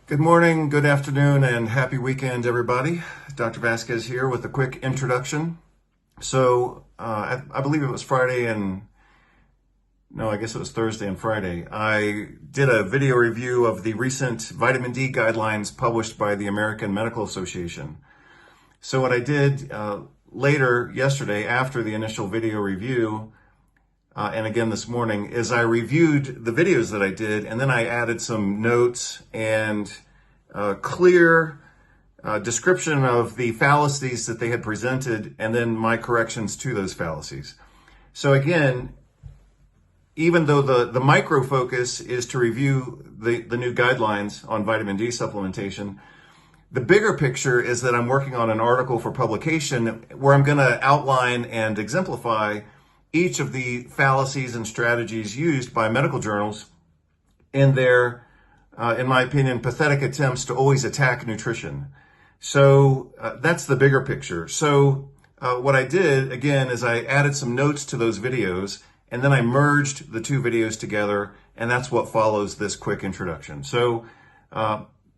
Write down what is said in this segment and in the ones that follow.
Good morning, good afternoon, and happy weekend, everybody. Dr. Vasquez here with a quick introduction. I believe it was I guess it was Thursday and Friday. I did a video review of the recent vitamin D guidelines published by the American Medical Association. So what I did later yesterday, after the initial video review, and again this morning, is I reviewed the videos that I did, and then I added some notes and clear description of the fallacies that they had presented, and then my corrections to those fallacies. So again, even though the micro focus is to review the new guidelines on vitamin D supplementation, the bigger picture is that I'm working on an article for publication where I'm going to outline and exemplify each of the fallacies and strategies used by medical journals in their, in my opinion, pathetic attempts to always attack nutrition. So that's the bigger picture. So what I did, again, is I added some notes to those videos, and then I merged the two videos together, and that's what follows this quick introduction. So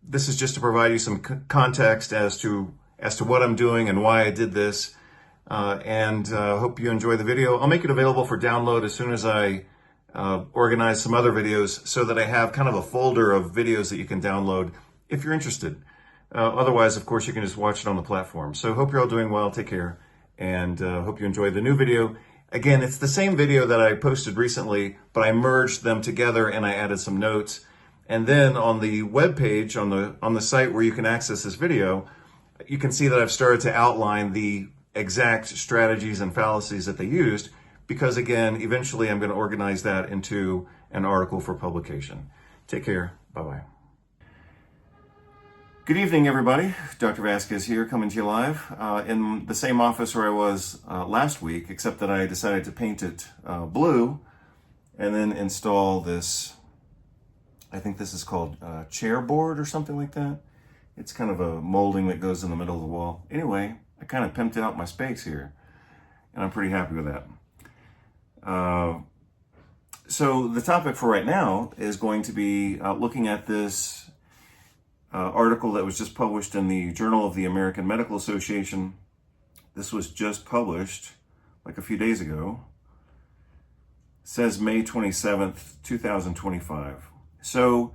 this is just to provide you some context as to what I'm doing and why I did this. Hope you enjoy the video. I'll make it available for download as soon as I organize some other videos so that I have kind of a folder of videos that you can download if you're interested. Otherwise, of course, you can just watch it on the platform. So hope you're all doing well. Take care, and hope you enjoy the new video. Again, it's the same video that I posted recently, but I merged them together and I added some notes. And then on the web page, on the site where you can access this video, you can see that I've started to outline the exact strategies and fallacies that they used, because again, eventually I'm going to organize that into an article for publication. Take care. Bye-bye. Good evening, everybody. Dr. Vasquez here, coming to you live in the same office where I was last week, except that I decided to paint it blue and then install this, I think this is called chair board or something like that. It's kind of a molding that goes in the middle of the wall. Anyway, I kind of pimped out my space here, and I'm pretty happy with that. So the topic for right now is going to be looking at this article that was just published in the Journal of the American Medical Association. This was just published like a few days ago. It says May 27th, 2025. So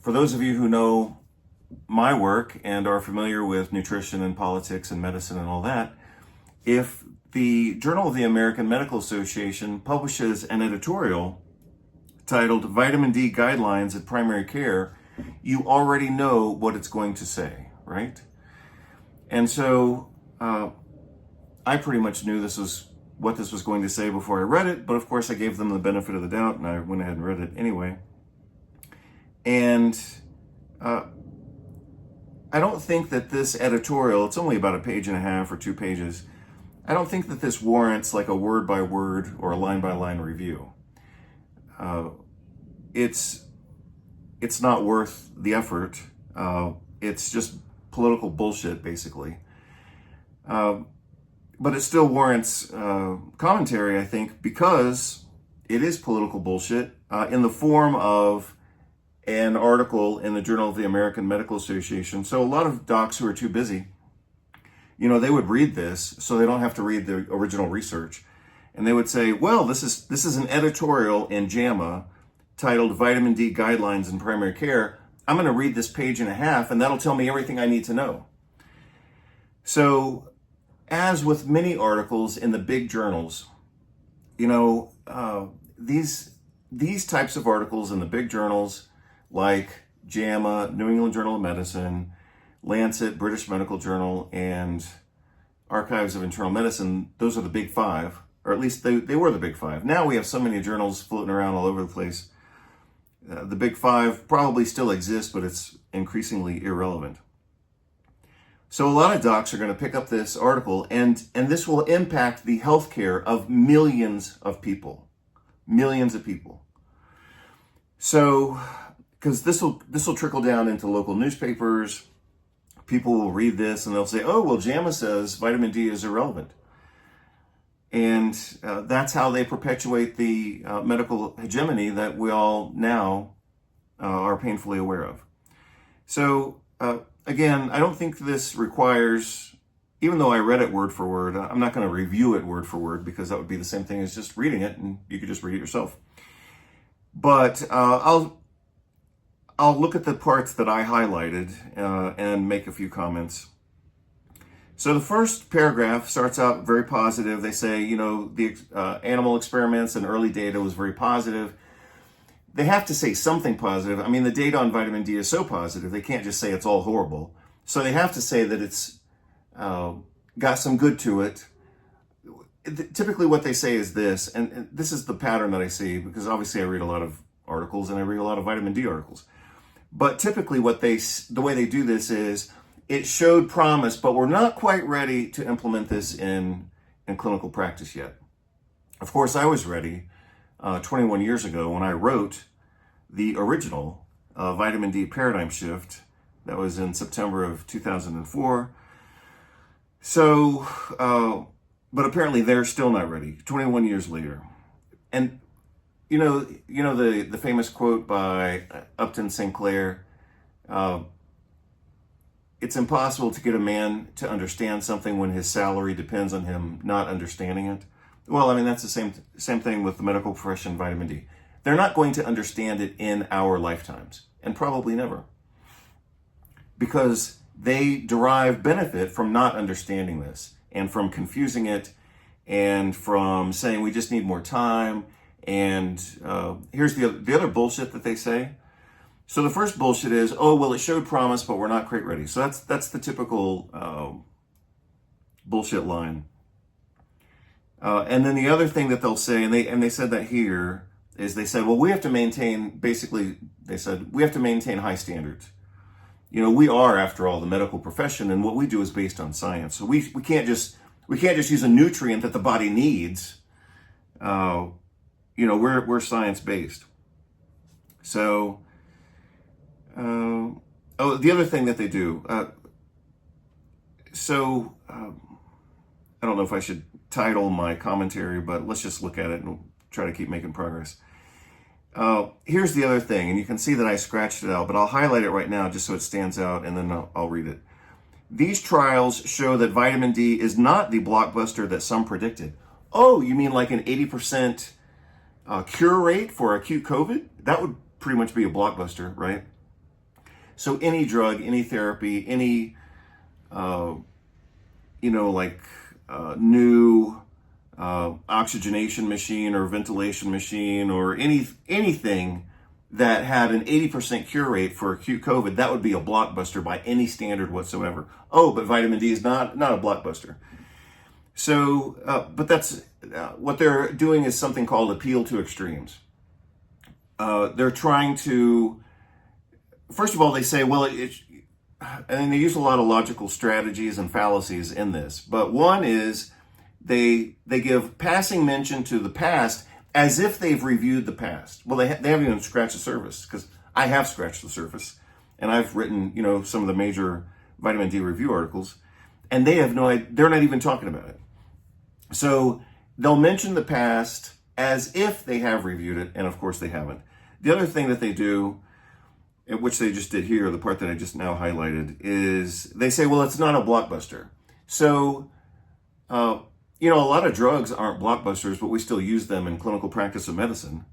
for those of you who know my work and are familiar with nutrition and politics and medicine and all that, if the Journal of the American Medical Association publishes an editorial titled Vitamin D Guidelines in Primary Care, you already know what it's going to say, right? And so I pretty much knew what this was going to say before I read it, but of course I gave them the benefit of the doubt and I went ahead and read it anyway. And I don't think that this editorial, it's only about a page and a half or 2 pages, I don't think that this warrants like a word by word or a line by line review. It's not worth the effort. It's just political bullshit, basically. But it still warrants commentary, I think, because it is political bullshit in the form of an article in the Journal of the American Medical Association. So a lot of docs who are too busy, they would read this so they don't have to read the original research. And they would say, well, this is an editorial in JAMA titled Vitamin D Guidelines in Primary Care. I'm going to read this page and a half, and that'll tell me everything I need to know. So as with many articles in the big journals, these types of articles in the big journals like JAMA, New England Journal of Medicine, Lancet, British Medical Journal, and Archives of Internal Medicine, those are the big 5, or at least they were the big 5. Now we have so many journals floating around all over the place. The big 5 probably still exist, but it's increasingly irrelevant. So a lot of docs are going to pick up this article, and this will impact the healthcare of millions of people. Millions of people. So, because this will trickle down into local newspapers, people will read this and they'll say, oh, well, JAMA says vitamin D is irrelevant. And that's how they perpetuate the medical hegemony that we all now are painfully aware of. So again, I don't think this requires, even though I read it word for word, I'm not going to review it word for word because that would be the same thing as just reading it, and you could just read it yourself. But I'll look at the parts that I highlighted and make a few comments. So the first paragraph starts out very positive. They say, you know, the animal experiments and early data was very positive. They have to say something positive. I mean, the data on vitamin D is so positive, they can't just say it's all horrible. So they have to say that it's got some good to it. Typically what they say is this, and this is the pattern that I see, because obviously I read a lot of articles and I read a lot of vitamin D articles. But typically the way they do this is, it showed promise, but we're not quite ready to implement this in clinical practice yet. Of course, I was ready 21 years ago when I wrote the original vitamin D paradigm shift. That was in September of 2004. So, but apparently they're still not ready 21 years later. And you know the famous quote by Upton Sinclair, it's impossible to get a man to understand something when his salary depends on him not understanding it. Well, I mean, that's the same thing with the medical profession, vitamin D. They're not going to understand it in our lifetimes, and probably never, because they derive benefit from not understanding this, and from confusing it, and from saying we just need more time. And here's the other bullshit that they say. So the first bullshit is, oh, well, it showed promise, but we're not quite ready. So that's the typical bullshit line. And then the other thing that they'll say, and they said that here, is they said, well, we have to maintain, basically, they said, we have to maintain high standards. You know, we are, after all, the medical profession, and what we do is based on science. So we can't just use a nutrient that the body needs. You know, we're science-based. So, the other thing that they do, I don't know if I should title my commentary, but let's just look at it and try to keep making progress. Here's the other thing, and you can see that I scratched it out, but I'll highlight it right now just so it stands out, and then I'll read it. These trials show that vitamin D is not the blockbuster that some predicted. Oh, you mean like an 80% cure rate for acute COVID? That would pretty much be a blockbuster, right? So any drug, any therapy, any, new oxygenation machine or ventilation machine or anything that had an 80% cure rate for acute COVID, that would be a blockbuster by any standard whatsoever. Oh, but vitamin D is not a blockbuster. So, but that's what they're doing is something called appeal to extremes. They're trying to, first of all, they say, well, and they use a lot of logical strategies and fallacies in this. But one is they give passing mention to the past as if they've reviewed the past. Well, they haven't even scratched the surface, because I have scratched the surface, and I've written, some of the major vitamin D review articles, and they have no idea, they're not even talking about it. So they'll mention the past as if they have reviewed it, and of course they haven't. The other thing that they do, which they just did here, the part that I just now highlighted, is they say, well, it's not a blockbuster. So, a lot of drugs aren't blockbusters, but we still use them in clinical practice of medicine.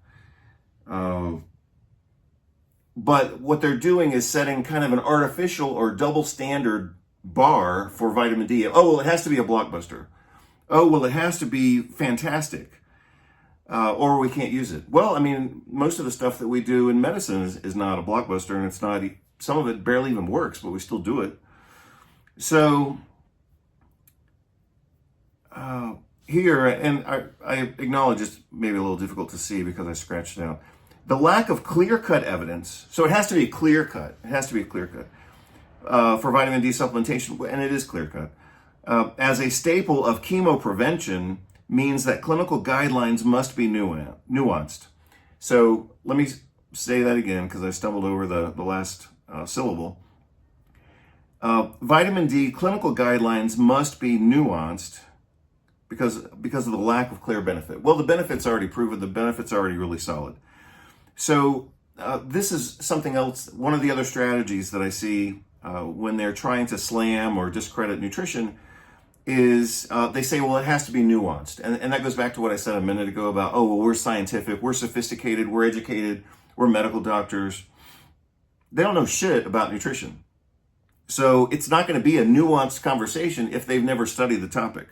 But what they're doing is setting kind of an artificial or double standard bar for vitamin D. Oh, well, it has to be a blockbuster. Oh, well, it has to be fantastic. Or we can't use it. Well, I mean, most of the stuff that we do in medicine is not a blockbuster, and it's not, some of it barely even works, but we still do it. So here, and I acknowledge it's maybe a little difficult to see because I scratched it out. The lack of clear-cut evidence, so it has to be clear-cut. It has to be clear-cut for vitamin D supplementation, and it is clear-cut. As a staple of chemoprevention means that clinical guidelines must be nuanced. So let me say that again because I stumbled over the last syllable. Vitamin D clinical guidelines must be nuanced because of the lack of clear benefit. Well, the benefit's already proven. The benefit's already really solid. So this is something else. One of the other strategies that I see when they're trying to slam or discredit nutrition is they say, well, it has to be nuanced. And that goes back to what I said a minute ago about, oh, well, we're scientific, we're sophisticated, we're educated, we're medical doctors. They don't know shit about nutrition. So it's not going to be a nuanced conversation if they've never studied the topic.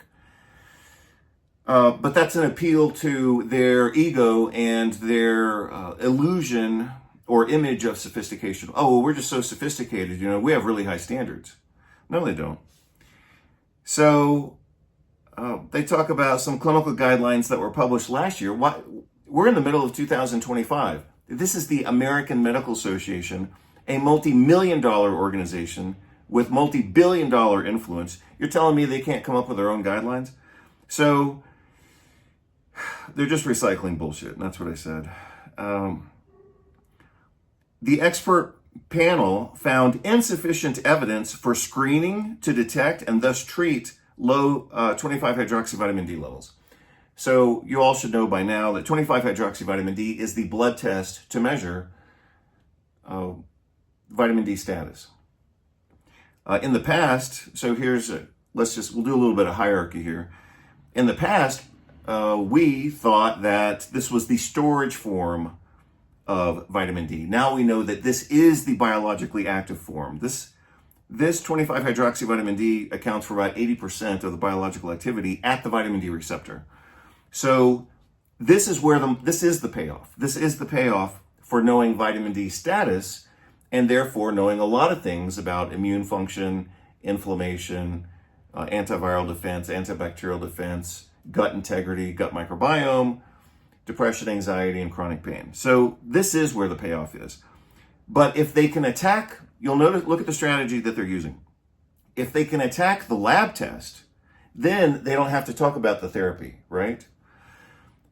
But that's an appeal to their ego and their illusion or image of sophistication. Oh, well, we're just so sophisticated, we have really high standards. No, they don't. So they talk about some clinical guidelines that were published last year. We're in the middle of 2025. This is the American Medical Association, a multi-million-dollar organization with multi-billion-dollar influence. You're telling me they can't come up with their own guidelines? So they're just recycling bullshit, and that's what I said. The expert panel found insufficient evidence for screening to detect and thus treat low 25-hydroxyvitamin D levels. So you all should know by now that 25-hydroxyvitamin D is the blood test to measure vitamin D status. In the past, so we'll do a little bit of hierarchy here. In the past, we thought that this was the storage form of vitamin D. Now we know that this is the biologically active form. This 25-hydroxyvitamin D accounts for about 80% of the biological activity at the vitamin D receptor. So this is the payoff. This is the payoff for knowing vitamin D status and therefore knowing a lot of things about immune function, inflammation, antiviral defense, antibacterial defense, gut integrity, gut microbiome, depression, anxiety, and chronic pain. So this is where the payoff is. But if they can attack, you'll notice, look at the strategy that they're using. If they can attack the lab test, then they don't have to talk about the therapy, right?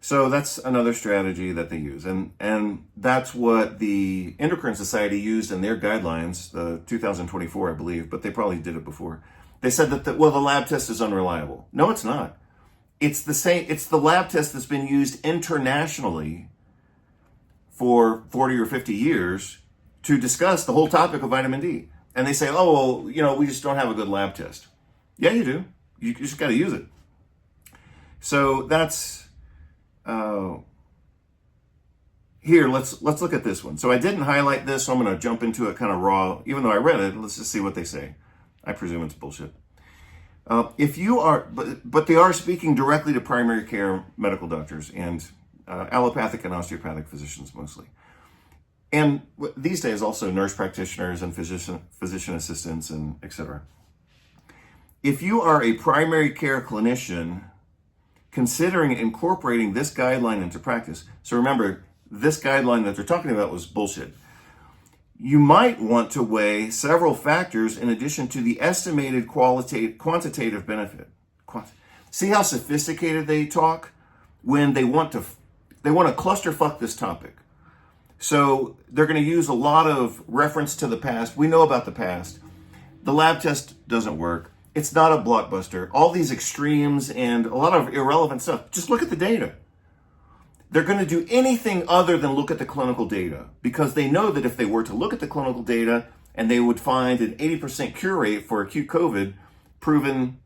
So that's another strategy that they use. And that's what the Endocrine Society used in their guidelines, the 2024, I believe, but they probably did it before. They said that the lab test is unreliable. No, it's not. It's the lab test that's been used internationally for 40 or 50 years to discuss the whole topic of vitamin D. And they say, oh, well, we just don't have a good lab test. Yeah, you do. You just got to use it. So that's, here, let's look at this one. So I didn't highlight this, so I'm going to jump into it kind of raw. Even though I read it, let's just see what they say. I presume it's bullshit. If you are, but they are speaking directly to primary care medical doctors and allopathic and osteopathic physicians mostly. And these days also nurse practitioners and physician assistants and etc. If you are a primary care clinician considering incorporating this guideline into practice, so remember, this guideline that they're talking about was bullshit. You might want to weigh several factors in addition to the estimated quantitative benefit. See how sophisticated they talk when they want to clusterfuck this topic. So they're going to use a lot of reference to the past. We know about the past. The lab test doesn't work. It's not a blockbuster. All these extremes and a lot of irrelevant stuff. Just look at the data. They're going to do anything other than look at the clinical data because they know that if they were to look at the clinical data and they would find an 80% cure rate for acute COVID proven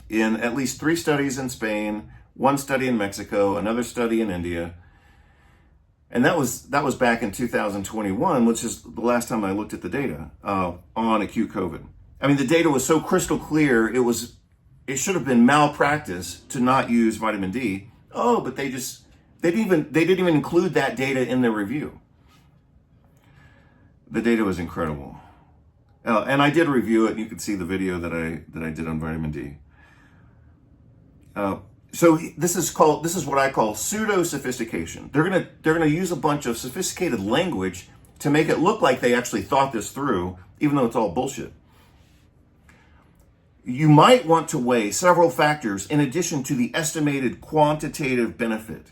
in at least 3 studies in Spain, 1 study in Mexico, another study in India. And that was back in 2021, which is the last time I looked at the data on acute COVID. I mean, the data was so crystal clear, it should have been malpractice to not use vitamin D. Oh, but they didn't even include that data in their review. The data was incredible. And I did review it, and you can see the video that I did on vitamin D. So this is what I call pseudo sophistication. They're gonna use a bunch of sophisticated language to make it look like they actually thought this through, even though it's all bullshit. You might want to weigh several factors in addition to the estimated quantitative benefit.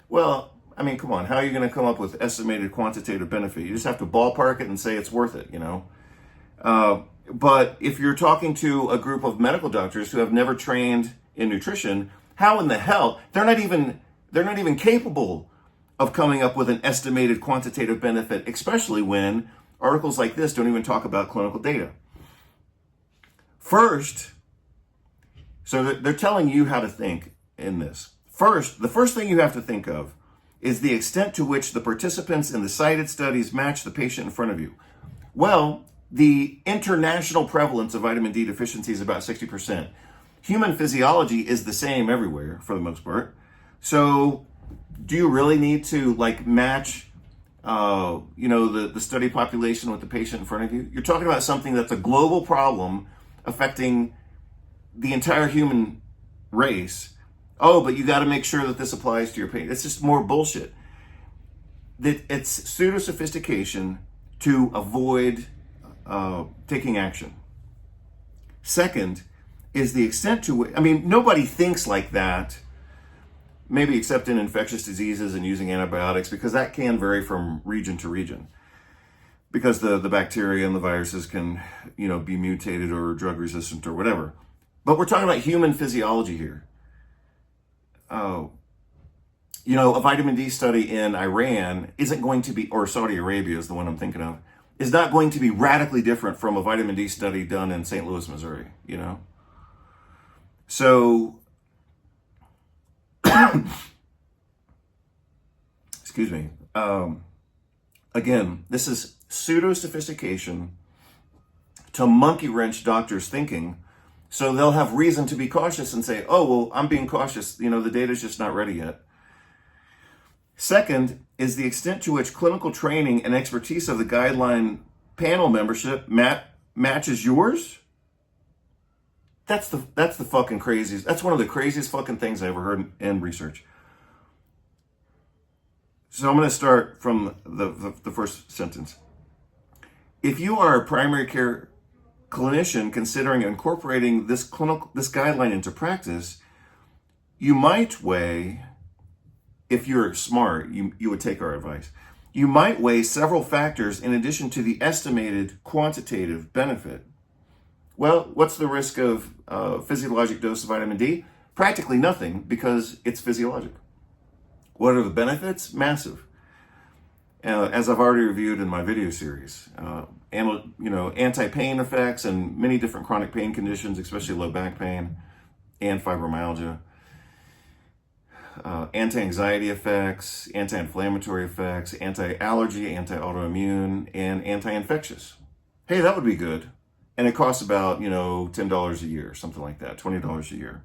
Well, I mean, come on, how are you going to come up with estimated quantitative benefit? You just have to ballpark it and say it's worth it, But if you're talking to a group of medical doctors who have never trained in nutrition, how in the hell they're not even capable of coming up with an estimated quantitative benefit, especially when articles like this don't even talk about clinical data. First, so they're telling you how to think in this. First, the first thing you have to think of is the extent to which the participants in the cited studies match the patient in front of you. Well, the international prevalence of vitamin D deficiency is about 60%. Human physiology is the same everywhere for the most part. So do you really need to match the study population with the patient in front of you? You're talking about something that's a global problem affecting the entire human race. Oh, but you got to make sure that this applies to your patient. It's just more bullshit. It's pseudo-sophistication to avoid taking action. Second is the extent to which, nobody thinks like that, maybe except in infectious diseases and using antibiotics, because that can vary from region to region. Because the bacteria and the viruses can, be mutated or drug resistant or whatever. But we're talking about human physiology here. A vitamin D study in Iran isn't going to be, or Saudi Arabia is the one I'm thinking of, is not going to be radically different from a vitamin D study done in St. Louis, Missouri, So, excuse me. Again, this is pseudo-sophistication to monkey wrench doctors' thinking, so they'll have reason to be cautious and say, oh, well, I'm being cautious. The data's just not ready yet. Second is the extent to which clinical training and expertise of the guideline panel membership matches yours. That's the fucking craziest. That's one of the craziest fucking things I ever heard in research. So I'm going to start from the first sentence. If you are a primary care clinician considering incorporating this guideline into practice, you might weigh, if you're smart, you would take our advice. You might weigh several factors in addition to the estimated quantitative benefit. Well, what's the risk of physiologic dose of vitamin D? Practically nothing, because it's physiologic. What are the benefits? Massive. As I've already reviewed in my video series, anti-pain effects and many different chronic pain conditions, especially low back pain and fibromyalgia. Anti-anxiety effects, anti-inflammatory effects, anti-allergy, anti-autoimmune, and anti-infectious. Hey, that would be good. And it costs about, $10 a year, something like that, $20 a year.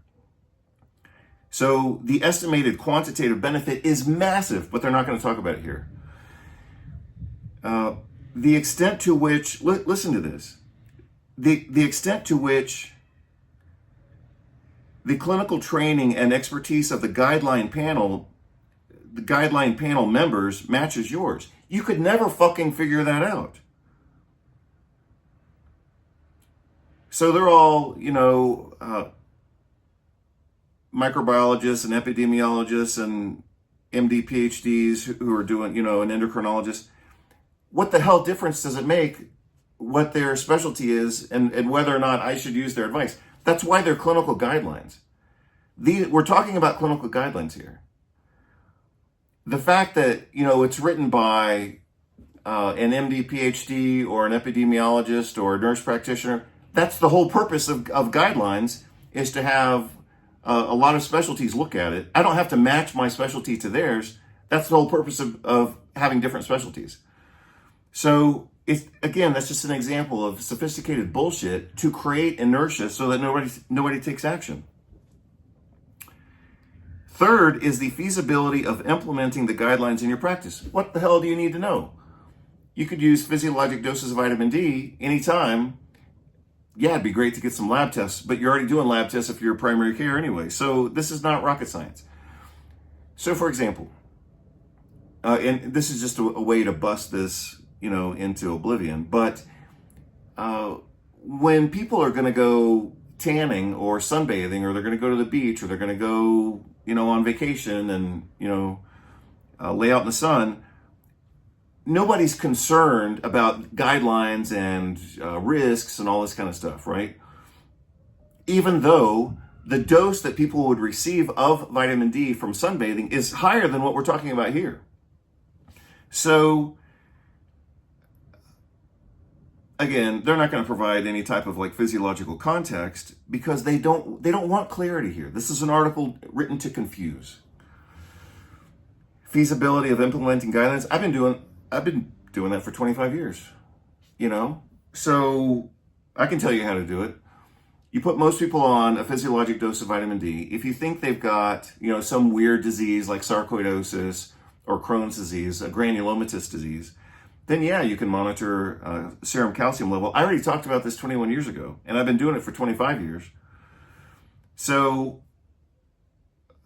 So the estimated quantitative benefit is massive, but they're not going to talk about it here. The extent to which, listen to this, the extent to which the clinical training and expertise of the guideline panel members matches yours. You could never fucking figure that out. So they're all, microbiologists and epidemiologists and MD PhDs who are doing, an endocrinologist. What the hell difference does it make what their specialty is and whether or not I should use their advice? That's why they're clinical guidelines. We're talking about clinical guidelines here. The fact that, it's written by an MD, PhD, or an epidemiologist or a nurse practitioner, that's the whole purpose of guidelines, is to have a lot of specialties look at it. I don't have to match my specialty to theirs. That's the whole purpose of having different specialties. So, that's just an example of sophisticated bullshit to create inertia so that nobody takes action. Third is the feasibility of implementing the guidelines in your practice. What the hell do you need to know? You could use physiologic doses of vitamin D anytime. Yeah, it'd be great to get some lab tests, but you're already doing lab tests if you're primary care anyway. So this is not rocket science. So for example, and this is just a way to bust this, into oblivion, but when people are going to go tanning or sunbathing, or they're going to go to the beach, or they're going to go, on vacation and, lay out in the sun, nobody's concerned about guidelines and risks and all this kind of stuff, right? Even though the dose that people would receive of vitamin D from sunbathing is higher than what we're talking about here. So again, they're not going to provide any type of like physiological context because they don't want clarity here. This is an article written to confuse. Feasibility of implementing guidelines. I've been doing that for 25 years. So I can tell you how to do it. You put most people on a physiologic dose of vitamin D. If you think they've got, some weird disease like sarcoidosis or Crohn's disease, a granulomatous disease, then yeah, you can monitor serum calcium level. I already talked about this 21 years ago, and I've been doing it for 25 years. So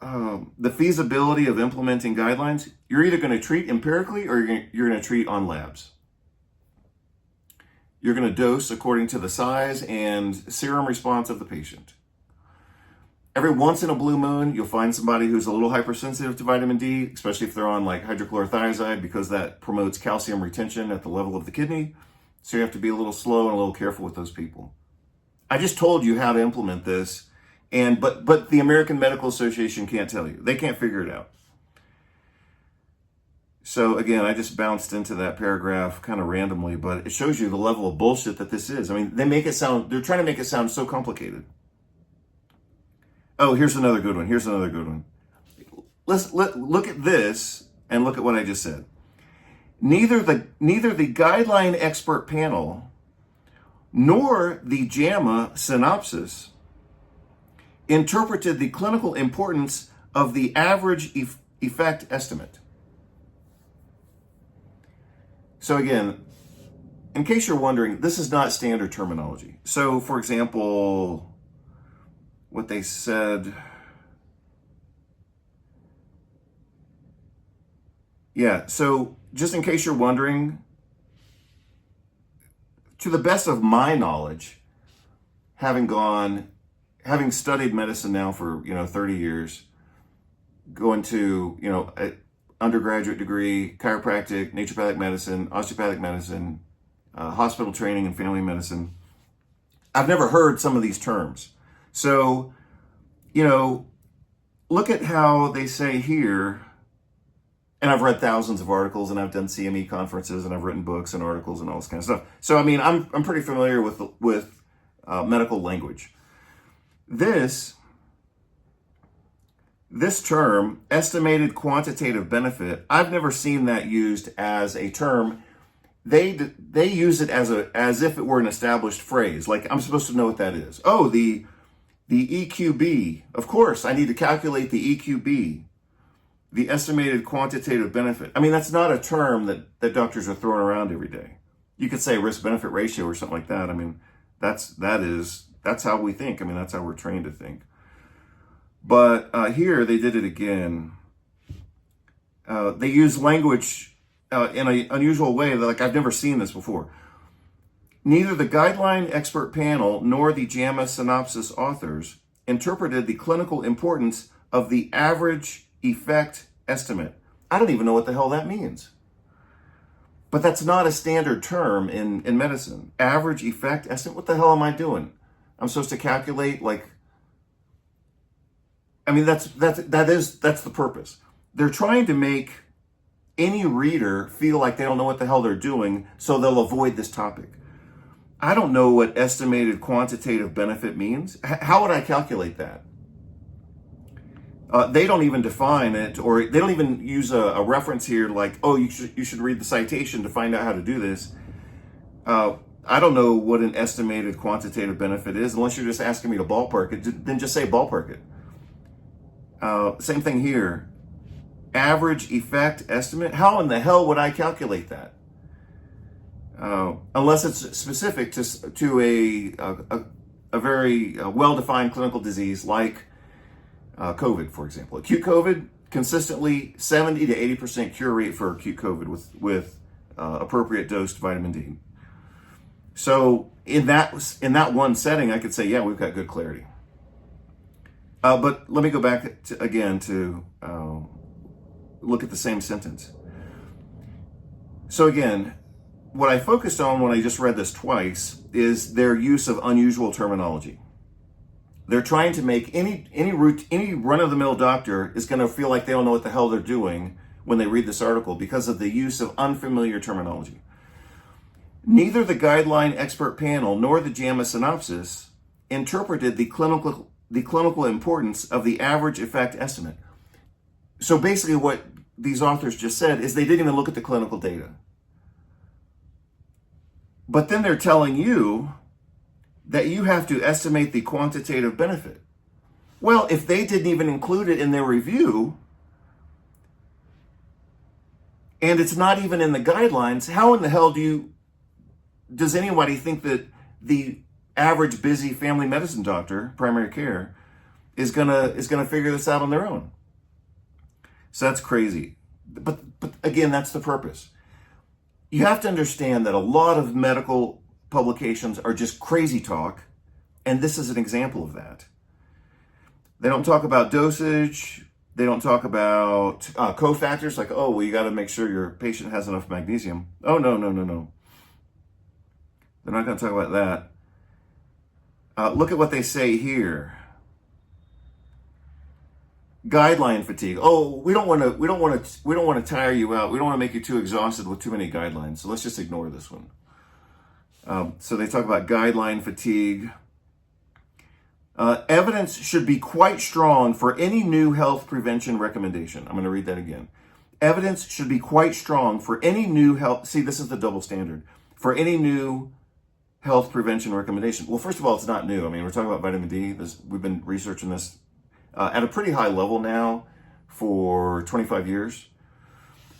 the feasibility of implementing guidelines, you're either going to treat empirically or you're going to treat on labs. You're going to dose according to the size and serum response of the patient. Every once in a blue moon, you'll find somebody who's a little hypersensitive to vitamin D, especially if they're on like hydrochlorothiazide, because that promotes calcium retention at the level of the kidney. So you have to be a little slow and a little careful with those people. I just told you how to implement this, but the American Medical Association can't tell you. They can't figure it out. So again, I just bounced into that paragraph kind of randomly, but it shows you the level of bullshit that this is. I mean, they're trying to make it sound so complicated. Oh, here's another good one. Let's look at this and look at what I just said. Neither the guideline expert panel nor the JAMA synopsis interpreted the clinical importance of the average effect estimate. So again, in case you're wondering, this is not standard terminology. So for example, what they said, so just in case you're wondering, to the best of my knowledge, having studied medicine now for 30 years, going to an undergraduate degree, chiropractic, naturopathic medicine, osteopathic medicine, hospital training and family medicine, I've never heard some of these terms. So, look at how they say here, and I've read thousands of articles, and I've done CME conferences, and I've written books and articles and all this kind of stuff. So, I mean, I'm pretty familiar with medical language. This term, estimated quantitative benefit, I've never seen that used as a term. They use it as if it were an established phrase. Like, I'm supposed to know what that is. Oh, the EQB. Of course, I need to calculate the EQB, the estimated quantitative benefit. I mean, that's not a term that doctors are throwing around every day. You could say risk-benefit ratio or something like that. I mean, that's how we think. I mean, that's how we're trained to think. But here they did it again. They use language in an unusual way that, like, I've never seen this before. Neither the guideline expert panel nor the JAMA synopsis authors interpreted the clinical importance of the average effect estimate. I don't even know what the hell that means. But that's not a standard term in medicine. Average effect estimate? What the hell am I doing? I'm supposed to calculate, like, I mean, that's the purpose. They're trying to make any reader feel like they don't know what the hell they're doing, so they'll avoid this topic. I don't know what estimated quantitative benefit means. How would I calculate that? They don't even define it, or they don't even use a reference here like, oh, you should read the citation to find out how to do this. I don't know what an estimated quantitative benefit is, unless you're just asking me to ballpark it. Then just say ballpark it. Same thing here. Average effect estimate. How in the hell would I calculate that? Unless it's specific to a very well-defined clinical disease like COVID, for example. Acute COVID, consistently 70 to 80% cure rate for acute COVID with appropriate dosed vitamin D. So in that one setting, I could say, yeah, we've got good clarity. But let me go back to look at the same sentence. So again, what I focused on when I just read this twice is their use of unusual terminology. They're trying to make any run-of-the-mill doctor is going to feel like they don't know what the hell they're doing when they read this article because of the use of unfamiliar terminology. Neither the guideline expert panel nor the JAMA synopsis interpreted the clinical importance of the average effect estimate. So basically what these authors just said is they didn't even look at the clinical data. But then they're telling you that you have to estimate the quantitative benefit. Well, if they didn't even include it in their review, and it's not even in the guidelines, how in the hell does anybody think that the average busy family medicine doctor, primary care, is gonna figure this out on their own? So that's crazy. But again, that's the purpose. You have to understand that a lot of medical publications are just crazy talk, and this is an example of that. They don't talk about dosage. They don't talk about cofactors like, oh, well, you got to make sure your patient has enough magnesium. Oh, no. They're not going to talk about that. Look at what they say here. Guideline fatigue. Oh, we don't want to tire you out. We don't want to make you too exhausted with too many guidelines. So let's just ignore this one. So they talk about guideline fatigue. Evidence should be quite strong for any new health prevention recommendation. I'm going to read that again. Evidence should be quite strong for any new health. See, this is the double standard. For any new health prevention recommendation. Well, first of all, it's not new. I mean, we're talking about vitamin D. We've been researching this at a pretty high level now for 25 years.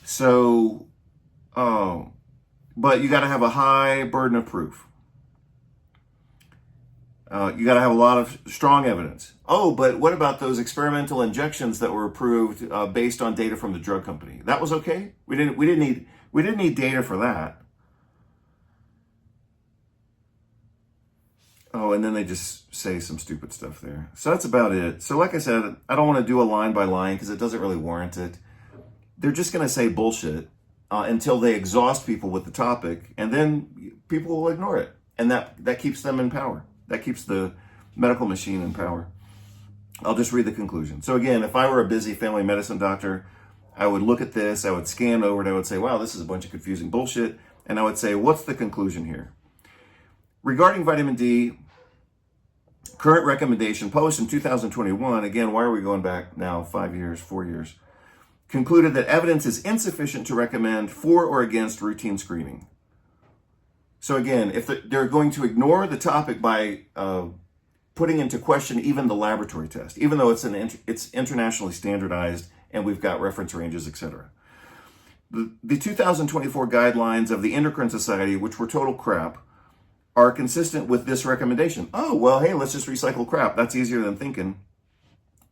So, but you got to have a high burden of proof. You got to have a lot of strong evidence. Oh, but what about those experimental injections that were approved based on data from the drug company? That was okay. We didn't need data for that. Oh, and then they just say some stupid stuff there. So that's about it. So like I said, I don't want to do a line by line because it doesn't really warrant it. They're just going to say bullshit until they exhaust people with the topic, and then people will ignore it. And that keeps them in power. That keeps the medical machine in power. I'll just read the conclusion. So again, if I were a busy family medicine doctor, I would look at this, I would scan over it, I would say, wow, this is a bunch of confusing bullshit. And I would say, what's the conclusion here? Regarding vitamin D, current recommendation published in 2021, again, why are we going back now 5 years, 4 years, concluded that evidence is insufficient to recommend for or against routine screening. So again, if they're going to ignore the topic by putting into question even the laboratory test, even though it's internationally standardized and we've got reference ranges, etc. The 2024 guidelines of the Endocrine Society, which were total crap, are consistent with this recommendation. Oh, well, hey, let's just recycle crap. That's easier than thinking.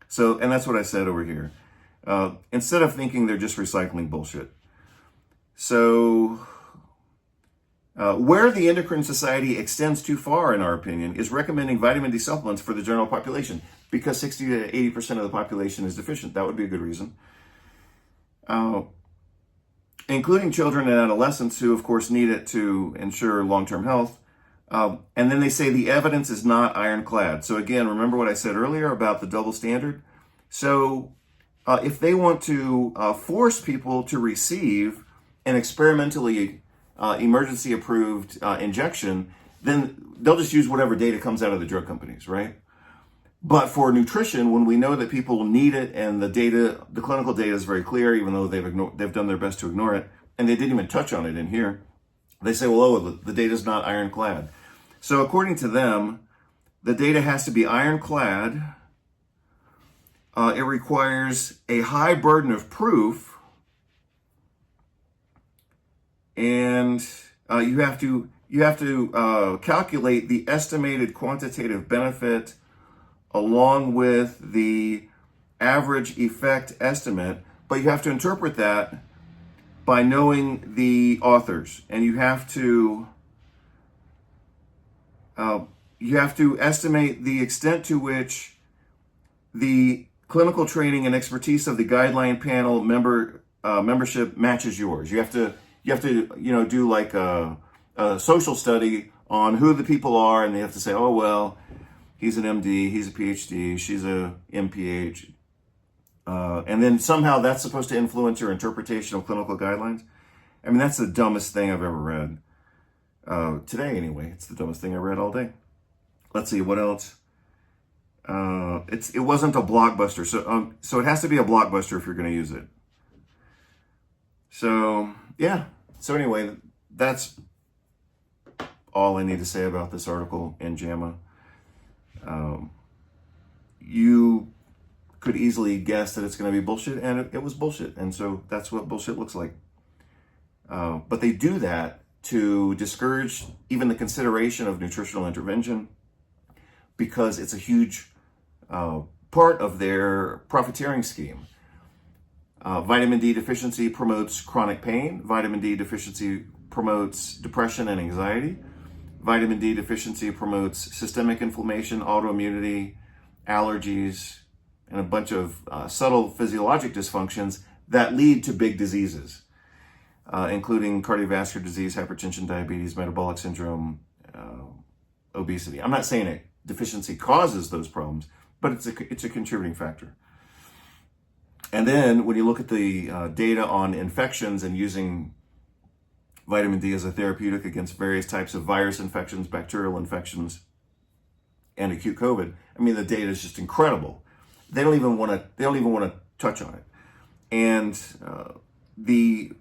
So, and that's what I said over here. Instead of thinking, they're just recycling bullshit. So, where the Endocrine Society extends too far, in our opinion, is recommending vitamin D supplements for the general population because 60 to 80% of the population is deficient. That would be a good reason. Including children and adolescents who, of course, need it to ensure long-term health. And then they say the evidence is not ironclad. So again, remember what I said earlier about the double standard? So if they want to force people to receive an experimentally emergency approved injection, then they'll just use whatever data comes out of the drug companies, right? But for nutrition, when we know that people need it and the clinical data is very clear, even though they've done their best to ignore it, and they didn't even touch on it in here, they say, well, oh, the data is not ironclad. So according to them, the data has to be ironclad. It requires a high burden of proof, and you have to calculate the estimated quantitative benefit along with the average effect estimate, but you have to interpret that by knowing the authors, and you have to estimate the extent to which the clinical training and expertise of the guideline panel membership matches yours. You have to do like a social study on who the people are, and they have to say, oh well, he's an MD, he's a PhD, she's a MPH. And then somehow that's supposed to influence your interpretation of clinical guidelines. I mean, that's the dumbest thing I've ever read. Today, anyway, it's the dumbest thing I read all day. Let's see, what else? It wasn't a blockbuster, so it has to be a blockbuster if you're going to use it. So yeah. So anyway, that's all I need to say about this article in JAMA. You could easily guess that it's going to be bullshit, and it was bullshit, and so that's what bullshit looks like. But they do that to discourage even the consideration of nutritional intervention because it's a huge part of their profiteering scheme. Vitamin D deficiency promotes chronic pain. Vitamin D deficiency promotes depression and anxiety. Vitamin D deficiency promotes systemic inflammation, autoimmunity, allergies, and a bunch of subtle physiologic dysfunctions that lead to big diseases, including cardiovascular disease, hypertension, diabetes, metabolic syndrome, obesity. I'm not saying a deficiency causes those problems, but it's a contributing factor. And then when you look at the data on infections and using vitamin D as a therapeutic against various types of virus infections, bacterial infections, and acute COVID, I mean, the data is just incredible. They don't even want to touch on it. And the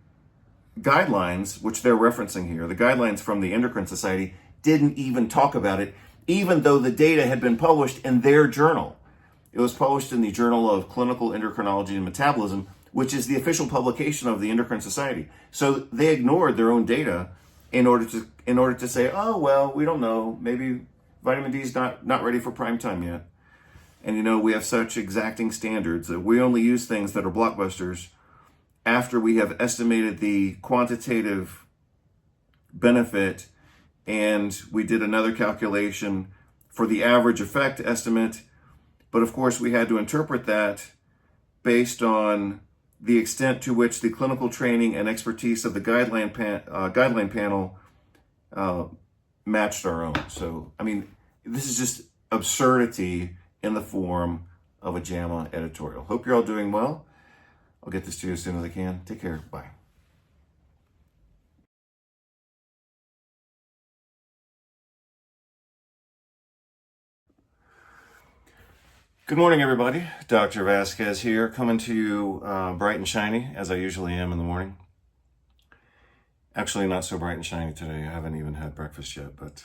guidelines, which they're referencing here, the guidelines from the Endocrine Society didn't even talk about it, even though the data had been published in their journal. It was published in the Journal of Clinical Endocrinology and Metabolism, which is the official publication of the Endocrine Society. So they ignored their own data in order to say, oh, well, we don't know. Maybe vitamin D is not ready for prime time yet. And we have such exacting standards that we only use things that are blockbusters after we have estimated the quantitative benefit, and we did another calculation for the average effect estimate. But of course, we had to interpret that based on the extent to which the clinical training and expertise of the guideline panel matched our own. So, I mean, this is just absurdity in the form of a JAMA editorial. Hope you're all doing well. I'll get this to you as soon as I can. Take care. Bye. Good morning, everybody. Dr. Vasquez here, coming to you bright and shiny, as I usually am in the morning. Actually, not so bright and shiny today. I haven't even had breakfast yet. But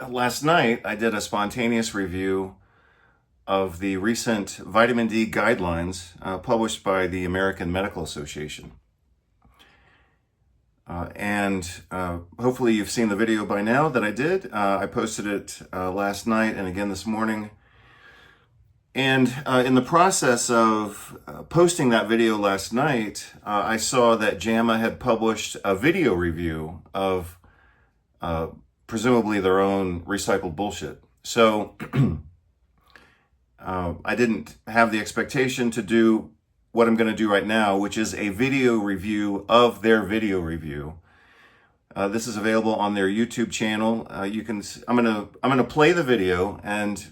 last night, I did a spontaneous review of the recent vitamin D guidelines published by the American Medical Association. And hopefully you've seen the video by now that I did. I posted it last night and again this morning. And in the process of posting that video last night, I saw that JAMA had published a video review of presumably their own recycled bullshit. So I didn't have the expectation to do what I'm going to do right now, which is a video review of their video review. This is available on their YouTube channel. I'm gonna play the video, and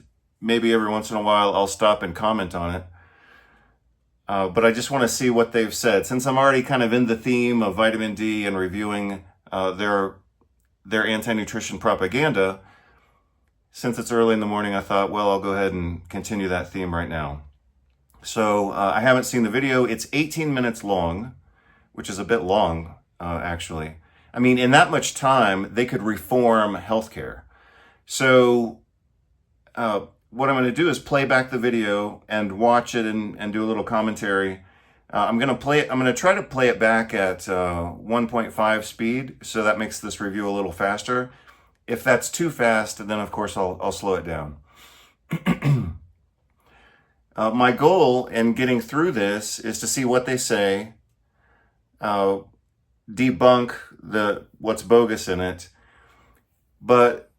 maybe every once in a while I'll stop and comment on it. But I just want to see what they've said. Since I'm already kind of in the theme of vitamin D and reviewing their anti-nutrition propaganda, since it's early in the morning, I thought, well, I'll go ahead and continue that theme right now. So I haven't seen the video. It's 18 minutes long, which is a bit long, actually. I mean, in that much time, they could reform healthcare. So what I'm going to do is play back the video and watch it and do a little commentary. I'm going to try to play it back at 1.5 speed, so that makes this review a little faster. If that's too fast, then of course I'll slow it down. My goal in getting through this is to see what they say, debunk what's bogus in it. But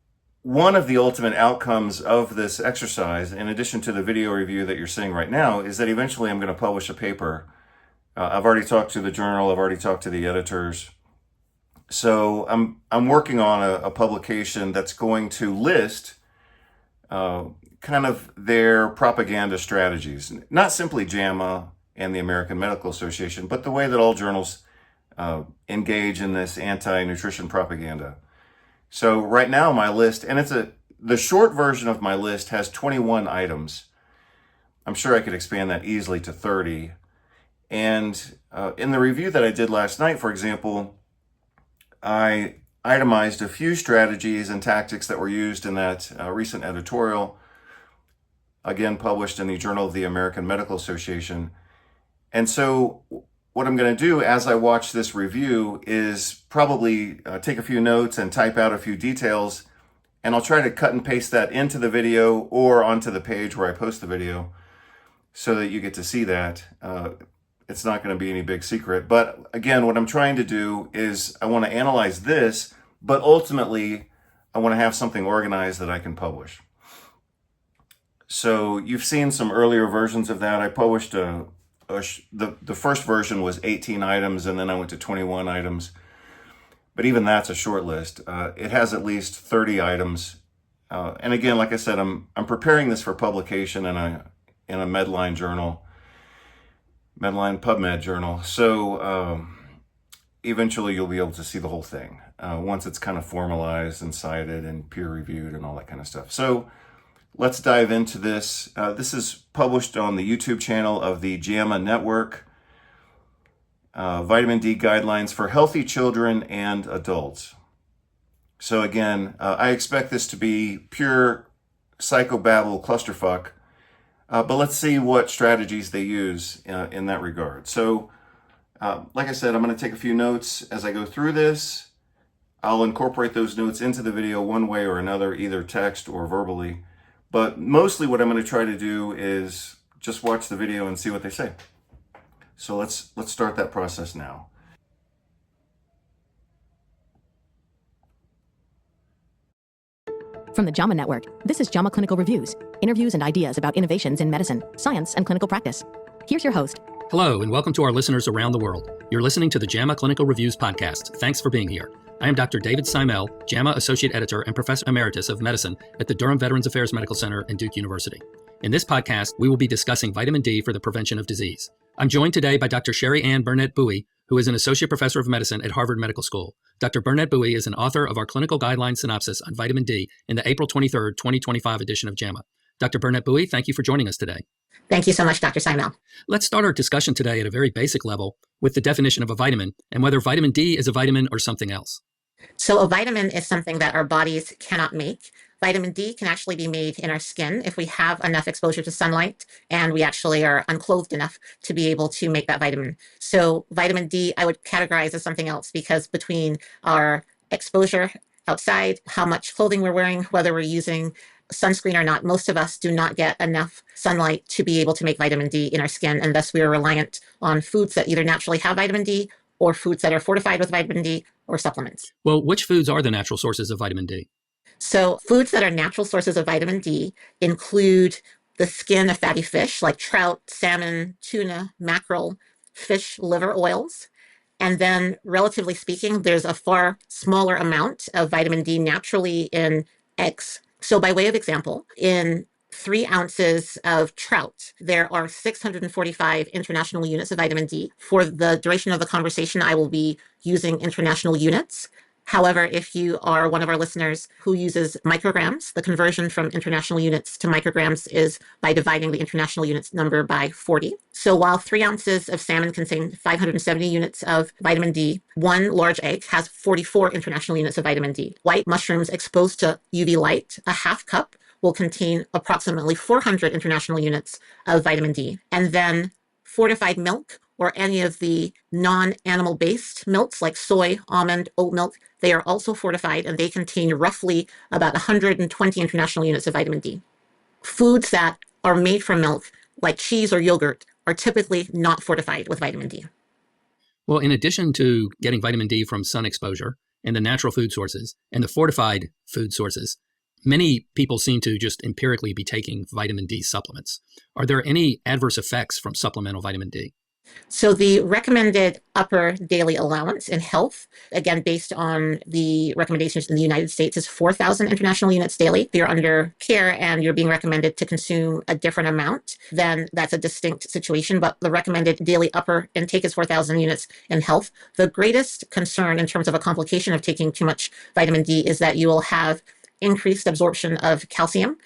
one of the ultimate outcomes of this exercise, in addition to the video review that you're seeing right now, is that eventually I'm going to publish a paper. I've already talked to the journal. I've already talked to the editors. So I'm working on a publication that's going to list kind of their propaganda strategies. Not simply JAMA and the American Medical Association, but the way that all journals engage in this anti-nutrition propaganda. So right now my list, and the short version of my list has 21 items. I'm sure I could expand that easily to 30. And in the review that I did last night, for example, I itemized a few strategies and tactics that were used in that recent editorial, again published in the Journal of the American Medical Association. And so what I'm going to do as I watch this review is probably take a few notes and type out a few details, and I'll try to cut and paste that into the video or onto the page where I post the video so that you get to see that. It's not going to be any big secret. But again, what I'm trying to do is I want to analyze this, but ultimately I want to have something organized that I can publish. So you've seen some earlier versions of that. I published the first version was 18 items, and then I went to 21 items. But even that's a short list. It has at least 30 items. And again, like I said, I'm preparing this for publication in a Medline journal, Medline PubMed journal. So eventually you'll be able to see the whole thing once it's kind of formalized and cited and peer reviewed and all that kind of stuff. So let's dive into this. This is published on the YouTube channel of the JAMA Network. Vitamin D guidelines for healthy children and adults. So again, I expect this to be pure psychobabble clusterfuck, but let's see what strategies they use in that regard. So like I said, I'm going to take a few notes as I go through this. I'll incorporate those notes into the video one way or another, either text or verbally. But mostly what I'm going to try to do is just watch the video and see what they say. So let's start that process now. From the JAMA Network, this is JAMA Clinical Reviews, interviews and ideas about innovations in medicine, science, and clinical practice. Here's your host. Hello, and welcome to our listeners around the world. You're listening to the JAMA Clinical Reviews podcast. Thanks for being here. I am Dr. David Simel, JAMA Associate Editor and Professor Emeritus of Medicine at the Durham Veterans Affairs Medical Center and Duke University. In this podcast, we will be discussing vitamin D for the prevention of disease. I'm joined today by Dr. Sherry Ann Burnett-Bowie, who is an Associate Professor of Medicine at Harvard Medical School. Dr. Burnett-Bowie is an author of our clinical guideline synopsis on vitamin D in the April 23, 2025 edition of JAMA. Dr. Burnett-Bowie, thank you for joining us today. Thank you so much, Dr. Simel. Let's start our discussion today at a very basic level with the definition of a vitamin and whether vitamin D is a vitamin or something else. So a vitamin is something that our bodies cannot make. Vitamin D can actually be made in our skin if we have enough exposure to sunlight and we actually are unclothed enough to be able to make that vitamin. So vitamin D, I would categorize as something else because between our exposure outside, how much clothing we're wearing, whether we're using sunscreen or not, most of us do not get enough sunlight to be able to make vitamin D in our skin, and thus we are reliant on foods that either naturally have vitamin D or foods that are fortified with vitamin D or supplements. Well, which foods are the natural sources of vitamin D? So foods that are natural sources of vitamin D include the skin of fatty fish like trout, salmon, tuna, mackerel, fish liver oils. And then, relatively speaking, there's a far smaller amount of vitamin D naturally in eggs. So by way of example, in 3 ounces of trout, there are 645 international units of vitamin D. For the duration of the conversation, I will be using international units. However, if you are one of our listeners who uses micrograms, the conversion from international units to micrograms is by dividing the international units number by 40. So while 3 ounces of salmon contain 570 units of vitamin D, 1 large egg has 44 international units of vitamin D. White mushrooms exposed to UV light, a half cup, will contain approximately 400 international units of vitamin D. And then fortified milk or any of the non-animal based milks like soy, almond, oat milk, they are also fortified and they contain roughly about 120 international units of vitamin D. Foods that are made from milk, like cheese or yogurt, are typically not fortified with vitamin D. Well, in addition to getting vitamin D from sun exposure and the natural food sources and the fortified food sources, many people seem to just empirically be taking vitamin D supplements. Are there any adverse effects from supplemental vitamin D? So the recommended upper daily allowance in health, again, based on the recommendations in the United States, is 4,000 international units daily. If you're under care and you're being recommended to consume a different amount, then that's a distinct situation. But the recommended daily upper intake is 4,000 units in health. The greatest concern in terms of a complication of taking too much vitamin D is that you will have increased absorption of calcium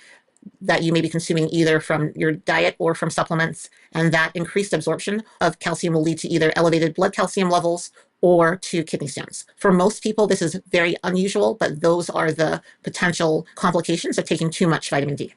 that you may be consuming either from your diet or from supplements. And that increased absorption of calcium will lead to either elevated blood calcium levels or to kidney stones. For most people, this is very unusual, but those are the potential complications of taking too much vitamin D.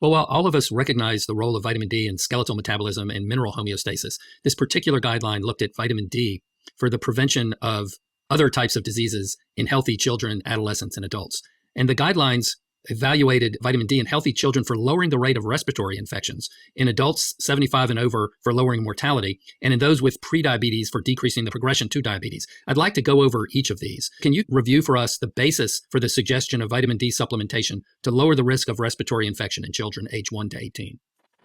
Well, while all of us recognize the role of vitamin D in skeletal metabolism and mineral homeostasis, this particular guideline looked at vitamin D for the prevention of other types of diseases in healthy children, adolescents, and adults. And the guidelines evaluated vitamin D in healthy children for lowering the rate of respiratory infections, in adults 75 and over for lowering mortality, and in those with prediabetes for decreasing the progression to diabetes. I'd like to go over each of these. Can you review for us the basis for the suggestion of vitamin D supplementation to lower the risk of respiratory infection in children age 1 to 18?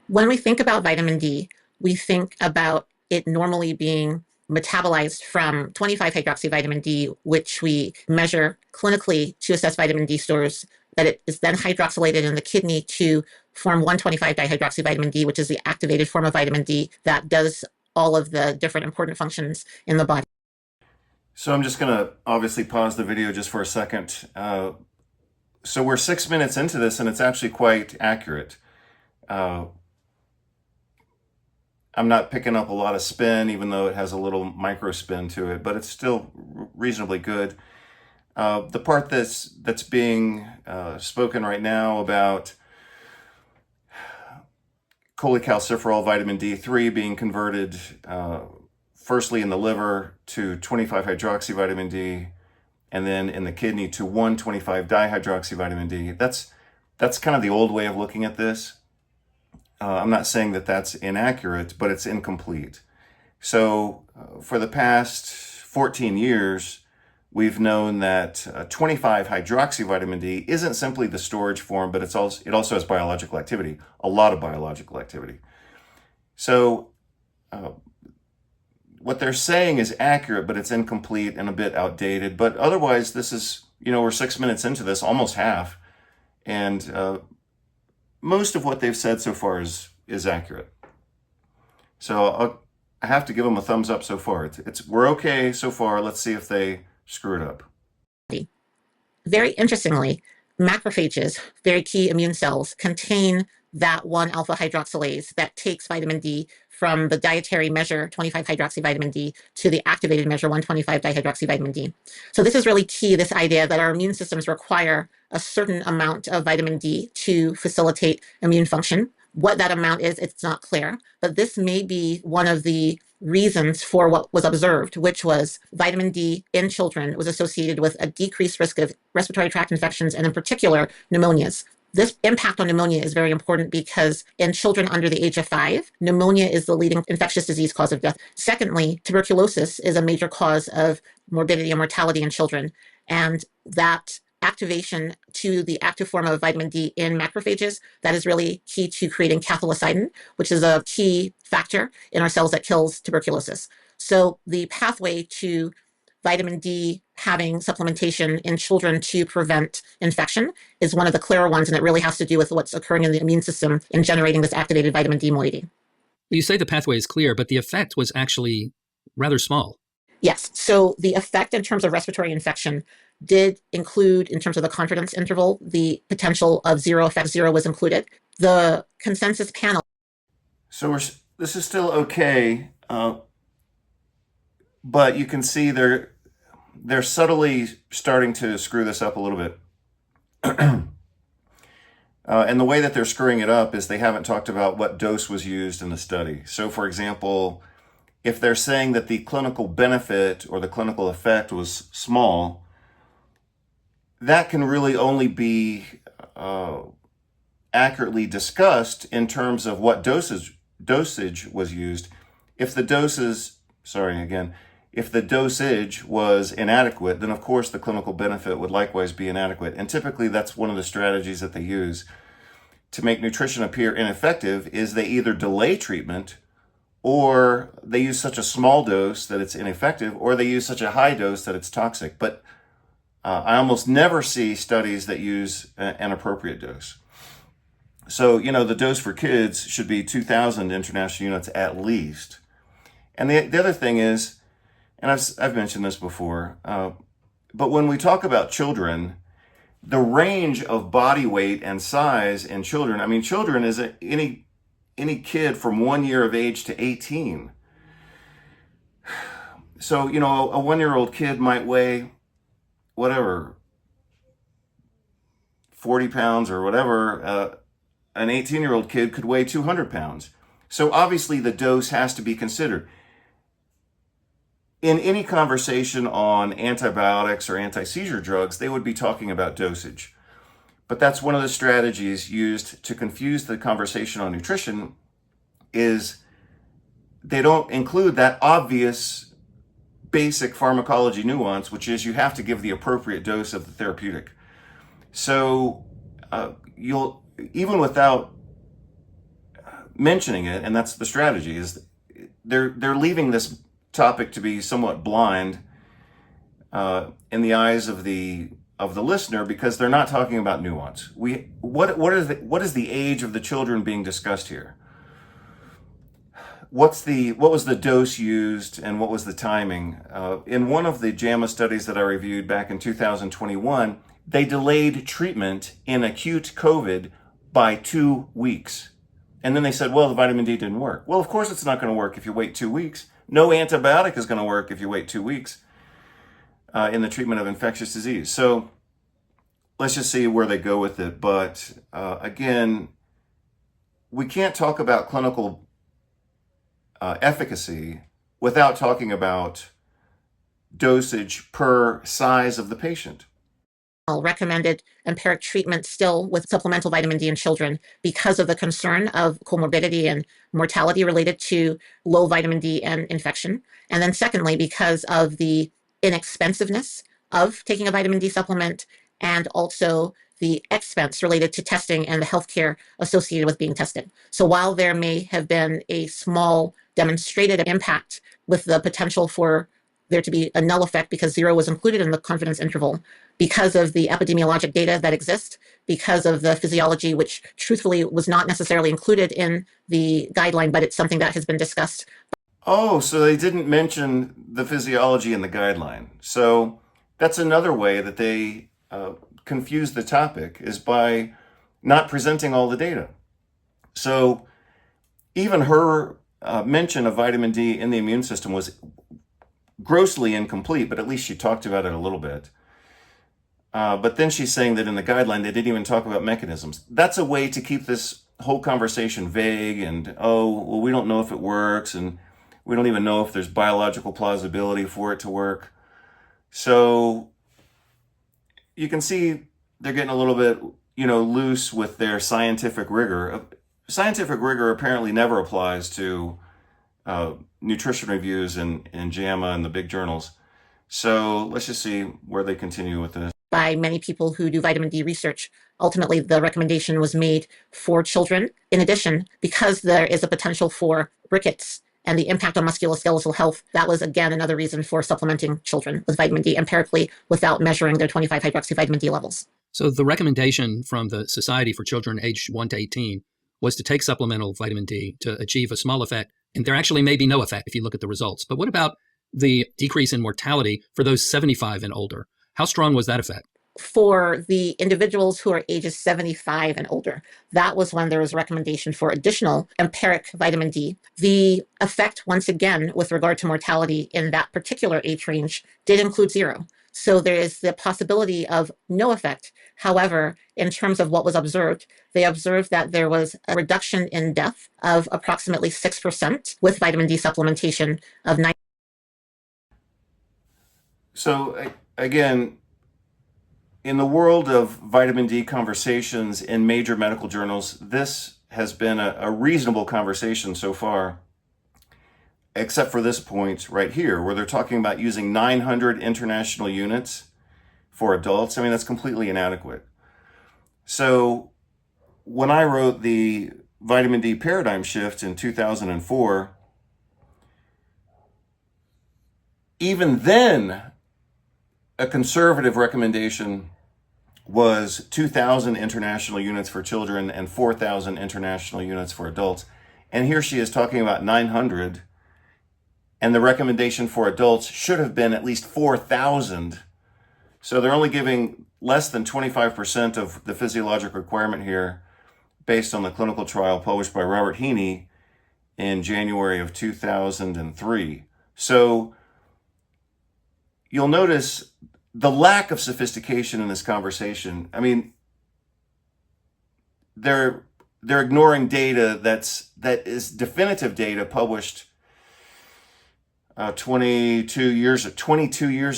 When we think about vitamin D, we think about it normally being metabolized from 25 hydroxyvitamin D, which we measure clinically to assess vitamin D stores, that it is then hydroxylated in the kidney to form 125 dihydroxyvitamin D, which is the activated form of vitamin D that does all of the different important functions in the body. So I'm just going to obviously pause the video just for a second. So we're 6 minutes into this, and it's actually quite accurate. I'm not picking up a lot of spin, even though it has a little micro spin to it, but it's still reasonably good. The part that's being spoken right now about cholecalciferol vitamin D3 being converted firstly in the liver to 25 hydroxyvitamin D, and then in the kidney to 125 dihydroxyvitamin D. That's kind of the old way of looking at this. I'm not saying that that's inaccurate, but it's incomplete. So for the past 14 years, we've known that 25 hydroxyvitamin D isn't simply the storage form, but it also has biological activity, a lot of biological activity. So what they're saying is accurate, but it's incomplete and a bit outdated. But otherwise, this is, we're 6 minutes into this, almost half. And most of what they've said so far is accurate. So I have to give them a thumbs up so far. We're okay so far. Let's see if they screw it up. Very interestingly, macrophages, very key immune cells, contain that 1-alpha hydroxylase that takes vitamin D from the dietary measure 25 hydroxyvitamin D to the activated measure 125 dihydroxyvitamin D. So this is really key, this idea that our immune systems require a certain amount of vitamin D to facilitate immune function. What that amount is, it's not clear, but this may be one of the reasons for what was observed, which was vitamin D in children was associated with a decreased risk of respiratory tract infections and in particular pneumonias. This impact on pneumonia is very important because in children under the age of 5, pneumonia is the leading infectious disease cause of death. Secondly, tuberculosis is a major cause of morbidity and mortality in children. And that activation to the active form of vitamin D in macrophages, that is really key to creating cathelicidin, which is a key factor in our cells that kills tuberculosis. So the pathway to vitamin D having supplementation in children to prevent infection is one of the clearer ones, and it really has to do with what's occurring in the immune system in generating this activated vitamin D moiety. You say the pathway is clear, but the effect was actually rather small. Yes. So the effect in terms of respiratory infection did include, in terms of the confidence interval, the potential of zero effect. Zero was included. The consensus panel. So this is still okay, but you can see they're subtly starting to screw this up a little bit. And the way that they're screwing it up is they haven't talked about what dose was used in the study. So, for example, if they're saying that the clinical benefit or the clinical effect was small, that can really only be accurately discussed in terms of what dosage was used. If the dosage was inadequate, then of course the clinical benefit would likewise be inadequate. And typically that's one of the strategies that they use to make nutrition appear ineffective, is they either delay treatment or they use such a small dose that it's ineffective, or they use such a high dose that it's toxic. But I almost never see studies that use an appropriate dose. So, the dose for kids should be 2,000 international units at least. And the other thing is, and I've mentioned this before, but when we talk about children, the range of body weight and size in children, I mean, children is any kid from 1 year of age to 18. So, a 1-year-old kid might weigh whatever, 40 pounds or whatever. An 18-year-old kid could weigh 200 pounds. So obviously the dose has to be considered. In any conversation on antibiotics or anti-seizure drugs, they would be talking about dosage. But that's one of the strategies used to confuse the conversation on nutrition, is they don't include that obvious basic pharmacology nuance, which is you have to give the appropriate dose of the therapeutic. So you'll, even without mentioning it, and that's the strategy, is they're leaving this topic to be somewhat blind in the eyes of the listener, because they're not talking about nuance. What is the age of the children being discussed here? What was the dose used, and what was the timing? In one of the JAMA studies that I reviewed back in 2021, they delayed treatment in acute COVID by 2 weeks. And then they said, well, the vitamin D didn't work. Well, of course it's not going to work if you wait 2 weeks. No antibiotic is going to work if you wait 2 weeks in the treatment of infectious disease. So let's just see where they go with it. But again, we can't talk about clinical efficacy without talking about dosage per size of the patient. Recommended empiric treatment still with supplemental vitamin D in children because of the concern of comorbidity and mortality related to low vitamin D and infection. And then secondly, because of the inexpensiveness of taking a vitamin D supplement, and also the expense related to testing and the healthcare associated with being tested. So while there may have been a small demonstrated impact with the potential for there to be a null effect because 0 was included in the confidence interval, because of the epidemiologic data that exist, because of the physiology, which truthfully was not necessarily included in the guideline, but it's something that has been discussed. Oh, so they didn't mention the physiology in the guideline. So that's another way that they confuse the topic, is by not presenting all the data. So even her mention of vitamin D in the immune system was grossly incomplete, but at least she talked about it a little bit. But then she's saying that in the guideline, they didn't even talk about mechanisms. That's a way to keep this whole conversation vague, and, we don't know if it works, and we don't even know if there's biological plausibility for it to work. So you can see they're getting a little bit, loose with their scientific rigor. Scientific rigor apparently never applies to nutrition reviews in JAMA and the big journals. So let's just see where they continue with this. By many people who do vitamin D research, ultimately the recommendation was made for children. In addition, because there is a potential for rickets and the impact on musculoskeletal health, that was again another reason for supplementing children with vitamin D empirically without measuring their 25-hydroxyvitamin D levels. So the recommendation from the Society for Children aged 1 to 18 was to take supplemental vitamin D to achieve a small effect. And there actually may be no effect if you look at the results. But what about the decrease in mortality for those 75 and older? How strong was that effect? For the individuals who are ages 75 and older, that was when there was a recommendation for additional empiric vitamin D. The effect, once again, with regard to mortality in that particular age range, did include 0. So there is the possibility of no effect. However, in terms of what was observed, they observed that there was a reduction in death of approximately 6% with vitamin D supplementation of 9. So again, in the world of vitamin D conversations in major medical journals, this has been a reasonable conversation so far, except for this point right here, where they're talking about using 900 international units for adults. I mean, that's completely inadequate. So when I wrote the vitamin D paradigm shift in 2004, even then, a conservative recommendation was 2,000 international units for children and 4,000 international units for adults. And here she is talking about 900, and the recommendation for adults should have been at least 4,000. So they're only giving less than 25% of the physiologic requirement here based on the clinical trial published by Robert Heaney in January of 2003. So you'll notice the lack of sophistication in this conversation. I mean, they're ignoring data that is definitive data published 22 years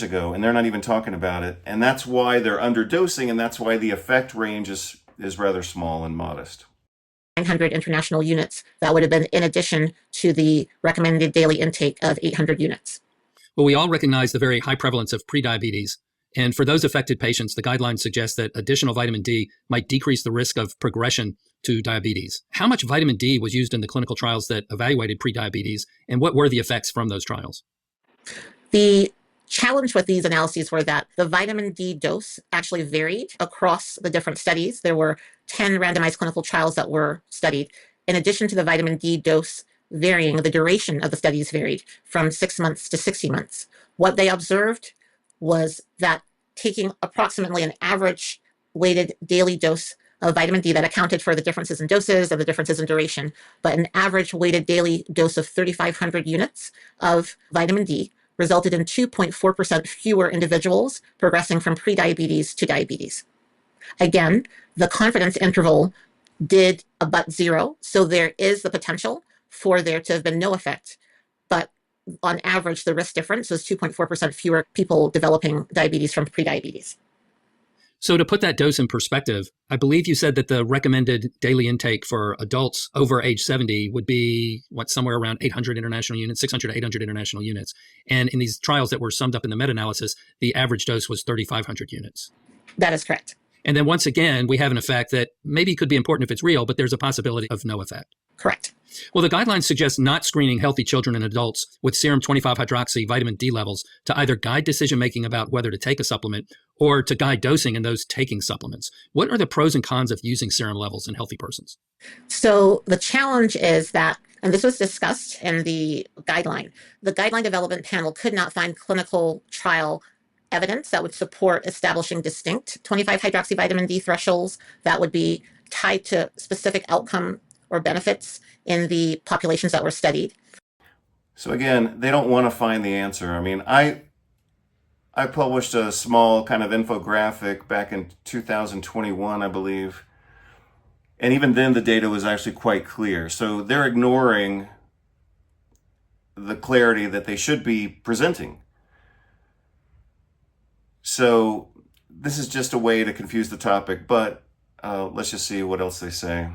ago, and they're not even talking about it. And that's why they're underdosing, and that's why the effect range is rather small and modest. 900 international units. That would have been in addition to the recommended daily intake of 800 units. Well, we all recognize the very high prevalence of prediabetes. And for those affected patients, the guidelines suggest that additional vitamin D might decrease the risk of progression to diabetes. How much vitamin D was used in the clinical trials that evaluated prediabetes, and what were the effects from those trials? The challenge with these analyses were that the vitamin D dose actually varied across the different studies. There were 10 randomized clinical trials that were studied. In addition to the vitamin D dose varying, the duration of the studies varied from 6 months to 60 months. What they observed was that taking approximately an average weighted daily dose of vitamin D that accounted for the differences in doses and the differences in duration, but an average weighted daily dose of 3,500 units of vitamin D resulted in 2.4% fewer individuals progressing from prediabetes to diabetes. Again, the confidence interval did abut zero, so there is the potential for there to have been no effect. But on average, the risk difference was 2.4% fewer people developing diabetes from prediabetes. So to put that dose in perspective, I believe you said that the recommended daily intake for adults over age 70 would be, somewhere around 800 international units, 600 to 800 international units. And in these trials that were summed up in the meta-analysis, the average dose was 3,500 units. That is correct. And then once again, we have an effect that maybe could be important if it's real, but there's a possibility of no effect. Correct. Well, the guidelines suggest not screening healthy children and adults with serum 25-hydroxy vitamin D levels to either guide decision-making about whether to take a supplement or to guide dosing in those taking supplements. What are the pros and cons of using serum levels in healthy persons? So the challenge is that, and this was discussed in the guideline development panel could not find clinical trial evidence that would support establishing distinct 25-hydroxy vitamin D thresholds that would be tied to specific outcome or benefits in the populations that were studied. So again, they don't want to find the answer. I mean, I published a small kind of infographic back in 2021, I believe. And even then the data was actually quite clear. So they're ignoring the clarity that they should be presenting. So this is just a way to confuse the topic, but let's just see what else they say.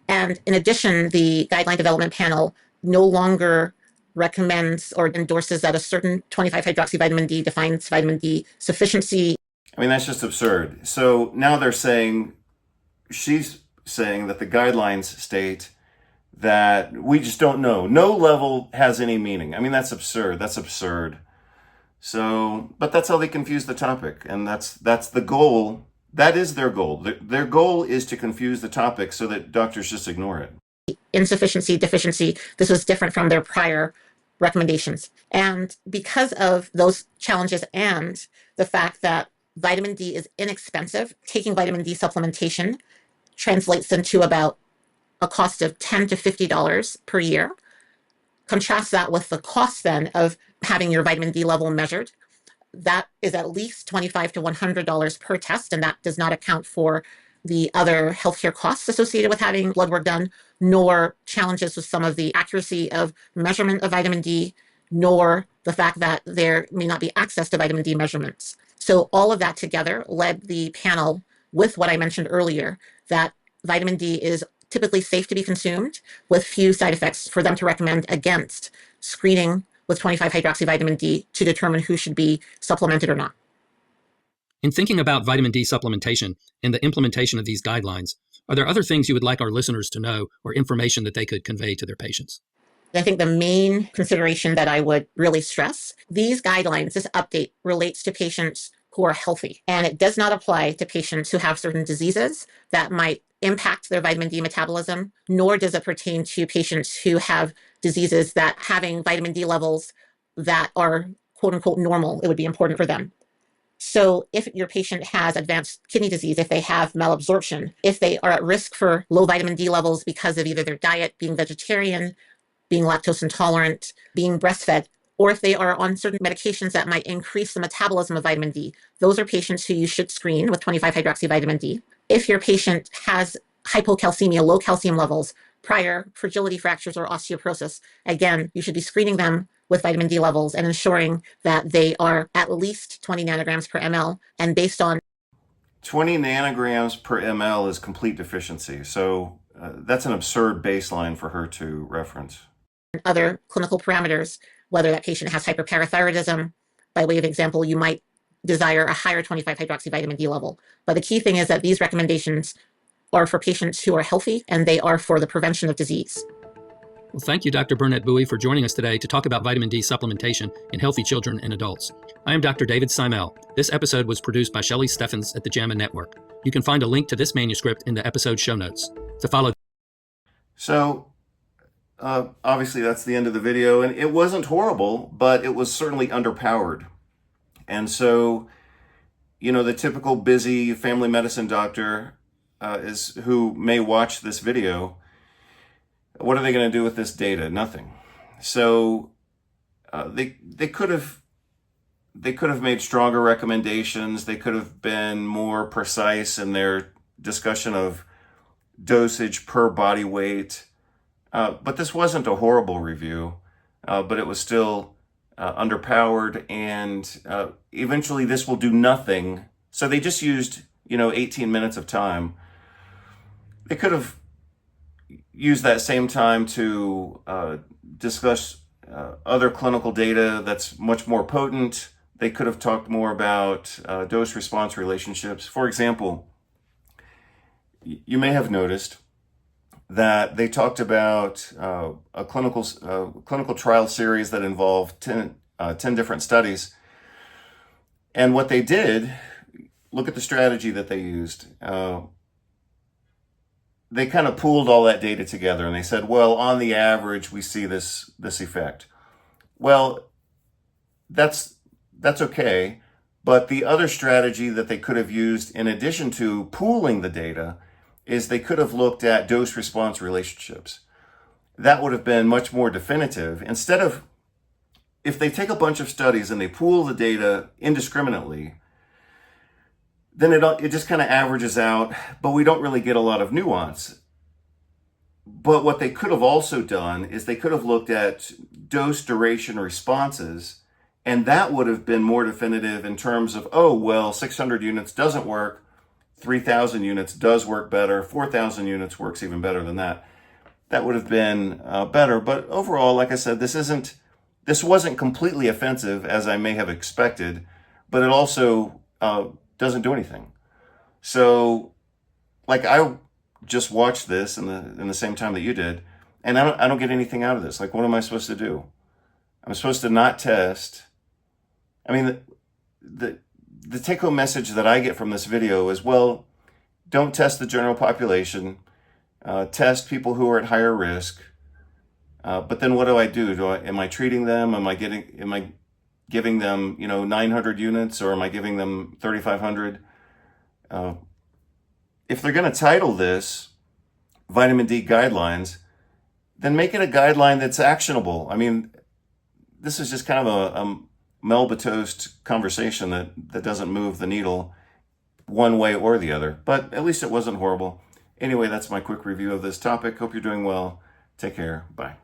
And in addition, the guideline development panel no longer recommends or endorses that a certain 25-hydroxy vitamin D defines vitamin D sufficiency. I mean, that's just absurd. So now she's saying that the guidelines state that we just don't know. No level has any meaning. I mean, that's absurd. That's absurd. So, but that's how they confuse the topic. And that's the goal. That is their goal. Their goal is to confuse the topic so that doctors just ignore it. Insufficiency, deficiency, this was different from their prior recommendations. And because of those challenges and the fact that vitamin D is inexpensive, taking vitamin D supplementation translates into about a cost of $10 to $50 per year. Contrast that with the cost then of having your vitamin D level measured. That is at least $25 to $100 per test, and that does not account for the other healthcare costs associated with having blood work done, nor challenges with some of the accuracy of measurement of vitamin D, nor the fact that there may not be access to vitamin D measurements. So all of that together led the panel with what I mentioned earlier, that vitamin D is typically safe to be consumed with few side effects for them to recommend against screening with 25-hydroxy vitamin D to determine who should be supplemented or not. In thinking about vitamin D supplementation and the implementation of these guidelines, are there other things you would like our listeners to know or information that they could convey to their patients? I think the main consideration that I would really stress, these guidelines, this update relates to patients who are healthy, and it does not apply to patients who have certain diseases that might impact their vitamin D metabolism, nor does it pertain to patients who have diseases that having vitamin D levels that are quote unquote normal, it would be important for them. So if your patient has advanced kidney disease, if they have malabsorption, if they are at risk for low vitamin D levels because of either their diet, being vegetarian, being lactose intolerant, being breastfed, or if they are on certain medications that might increase the metabolism of vitamin D, those are patients who you should screen with 25-hydroxyvitamin D. If your patient has hypocalcemia, low calcium levels, prior fragility fractures or osteoporosis, again, you should be screening them with vitamin D levels and ensuring that they are at least 20 nanograms per ml. And based on 20 nanograms per ml is complete deficiency. So that's an absurd baseline for her to reference. other clinical parameters, whether that patient has hyperparathyroidism, by way of example, you might desire a higher 25-hydroxyvitamin D level. But the key thing is that these recommendations are for patients who are healthy and they are for the prevention of disease. Well, thank you, Dr. Burnett Bowie, for joining us today to talk about vitamin D supplementation in healthy children and adults. I am Dr. David Simel. This episode was produced by Shelley Steffens at the JAMA Network. You can find a link to this manuscript in the episode show notes. To follow. So obviously that's the end of the video, and it wasn't horrible, but it was certainly underpowered. And so, the typical busy family medicine doctor is who may watch this video. What are they going to do with this data? Nothing. So they could have made stronger recommendations. They could have been more precise in their discussion of dosage per body weight. But this wasn't a horrible review, but it was still underpowered, and eventually this will do nothing. So they just used, 18 minutes of time. They could have used that same time to discuss other clinical data that's much more potent. They could have talked more about dose-response relationships. For example, you may have noticed that they talked about a clinical trial series that involved 10 different studies. And what they did, look at the strategy that they used. They kind of pooled all that data together and they said, well, on the average, we see this effect. Well, that's okay. But the other strategy that they could have used in addition to pooling the data is they could have looked at dose-response relationships. That would have been much more definitive. Instead of, if they take a bunch of studies and they pool the data indiscriminately, then it just kind of averages out, but we don't really get a lot of nuance. But what they could have also done is they could have looked at dose duration responses, and that would have been more definitive in terms of, 600 units doesn't work, 3,000 units does work better, 4,000 units works even better than that. That would have been better. But overall, like I said, this wasn't completely offensive as I may have expected, but it also doesn't do anything. So, like, I just watched this in the same time that you did, and I don't get anything out of this. Like, what am I supposed to do? I'm supposed to not test. I mean, the take-home message that I get from this video is, well, don't test the general population. Test people who are at higher risk. But then what do I do? Am I treating them? Am I giving them, 900 units, or am I giving them 3,500? If they're going to title this vitamin D guidelines, then make it a guideline that's actionable. I mean, this is just kind of a Melba-toast conversation that doesn't move the needle one way or the other. But at least it wasn't horrible. Anyway, that's my quick review of this topic. Hope you're doing well. Take care. Bye.